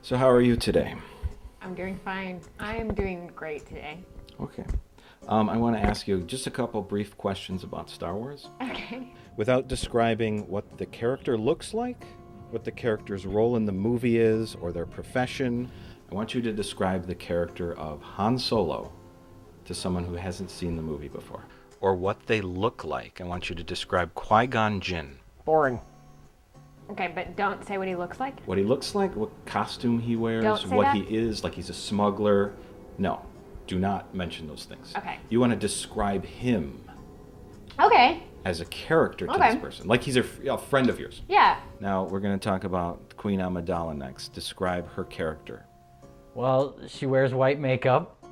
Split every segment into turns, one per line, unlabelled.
So how are you today?
I'm doing fine. I am doing great today.
Okay. I want to ask you just a couple brief questions about Star Wars.
Okay.
Without describing what the character looks like, what the character's role in the movie is, or their profession, I want you to describe the character of Han Solo to someone who hasn't seen the movie before. Or what they look like. I want you to describe Qui-Gon Jinn.
Boring.
Okay, but don't say what he looks like.
What he looks like, what costume he wears,
Don't say
what
that?
he is, like he's a smuggler. No, do not mention those things.
Okay.
You want to describe him
Okay.
as a character to
Okay.
this person, like he's a friend of yours.
Yeah.
Now we're going to talk about Queen Amidala next. Describe her character.
Well, she wears white makeup.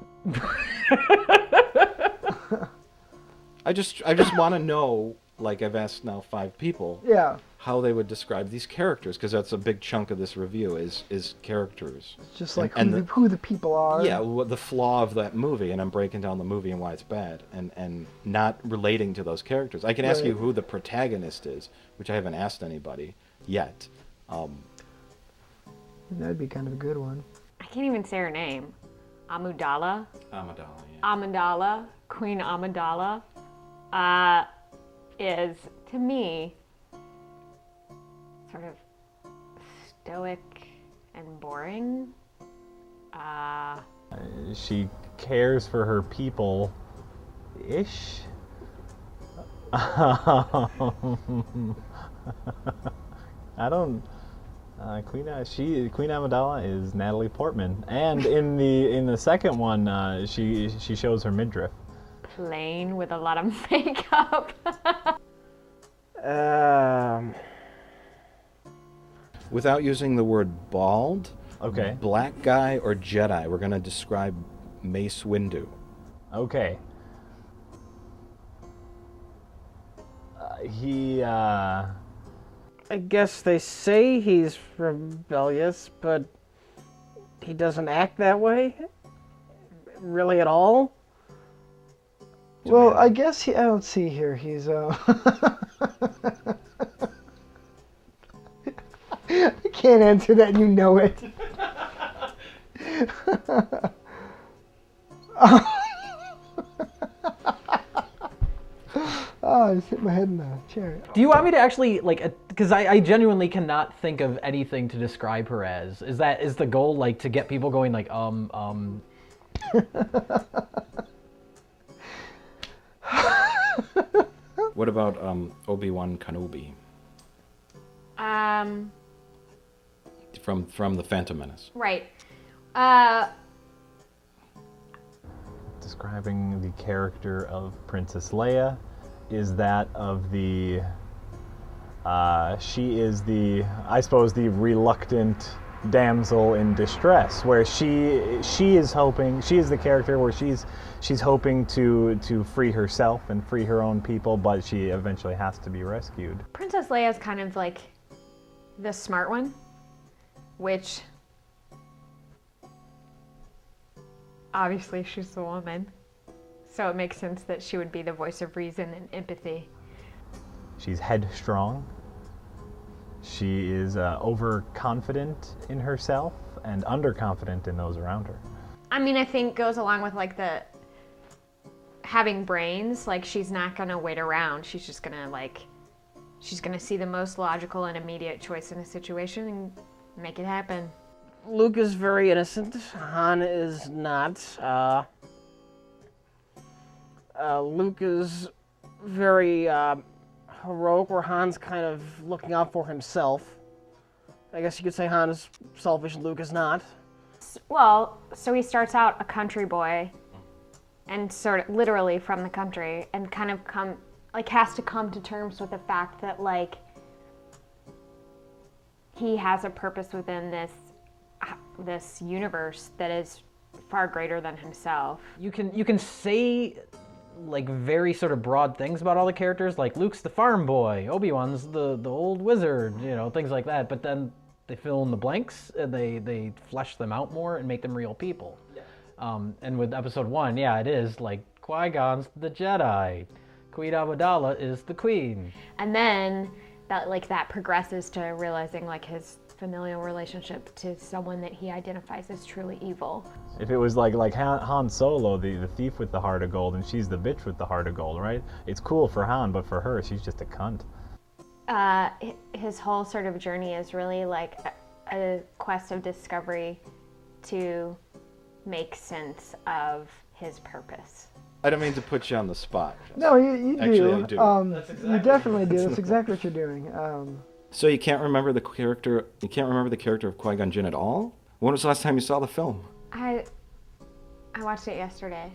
I just want to know, like I've asked now 5 people,
Yeah,
how they would describe these characters, because that's a big chunk of this review is characters.
it's just like
And
who the people are.
Yeah, what the flaw of that movie, and I'm breaking down the movie and why it's bad, and not relating to those characters. I can ask you
Right.
who the protagonist is, which I haven't asked anybody yet.
That'd be kind of a good one.
I can't even say her name. Amidala.
Amidala, yeah.
Amidala. Queen Amidala. Is, to me, sort of stoic and boring.
She cares for her people ish. I don't Queen Amidala is Natalie Portman, and in the second one she shows her midriff.
Plain with a lot of makeup.
Without using the word bald,
Okay.
black guy, or Jedi, we're going to describe Mace Windu.
Okay. He
I guess they say he's rebellious, but he doesn't act that way. Really at all?
Well, I guess I don't see here. He's I can't answer that. You know it. Oh, I just hit my head in the chair.
Do you want me to actually, like, because I genuinely cannot think of anything to describe her as. Is the goal, like, to get people going, like,
What about Obi-Wan Kenobi from the Phantom Menace?
Right.
describing the character of Princess Leia is that of the she is the, I suppose, the reluctant damsel in distress, where she is the character where she's hoping to free herself and free her own people, but she eventually has to be rescued.
Princess Leia is kind of like the smart one, which obviously she's the woman, so it makes sense that she would be the voice of reason and empathy.
She's headstrong. She is overconfident in herself and underconfident in those around her.
I mean, I think goes along with like the having brains. Like, she's not gonna wait around. She's just gonna she's gonna see the most logical and immediate choice in a situation and make it happen.
Luke is very innocent. Han is not. Luke is very heroic, where Han's kind of looking out for himself. I guess you could say Han is selfish and Luke is not.
Well, so he starts out a country boy and sort of literally from the country, and kind of has to come to terms with the fact that like he has a purpose within this universe that is far greater than himself.
You can say like very sort of broad things about all the characters, like Luke's the farm boy, Obi-Wan's the old wizard, things like that, but then they fill in the blanks and they flesh them out more and make them real people. And with episode 1, yeah, it is like Qui-Gon's the Jedi, Queen Amidala is the queen.
And then that progresses to realizing like his familial relationship to someone that he identifies as truly evil.
If it was like Han Solo, the thief with the heart of gold, and she's the bitch with the heart of gold, right? It's cool for Han, but for her, she's just a cunt.
His whole sort of journey is really like a quest of discovery to make sense of his purpose.
I don't mean to put you on the spot.
No, you do.
Actually, I do.
You definitely do. That's exactly what you're doing.
So you can't remember the character. You can't remember the character of Qui-Gon Jinn at all. When was the last time you saw the film?
I watched it yesterday.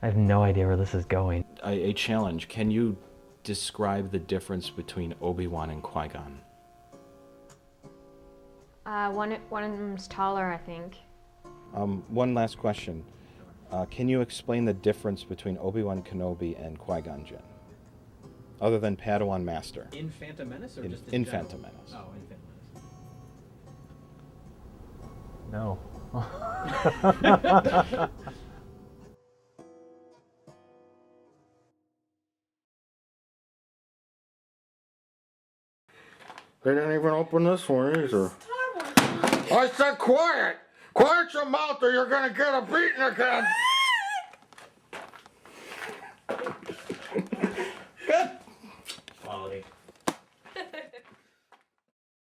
I have no idea where this is going.
A challenge. Can you describe the difference between Obi-Wan and Qui-Gon?
One of them's taller, I think.
One last question. Can you explain the difference between Obi-Wan Kenobi and Qui-Gon Jinn? Other than Padawan Master.
In Phantom Menace or just
in Phantom Menace?
Oh, in Phantom Menace.
No.
They didn't even open this one either. I said quiet! Quiet your mouth or you're gonna get a beating again!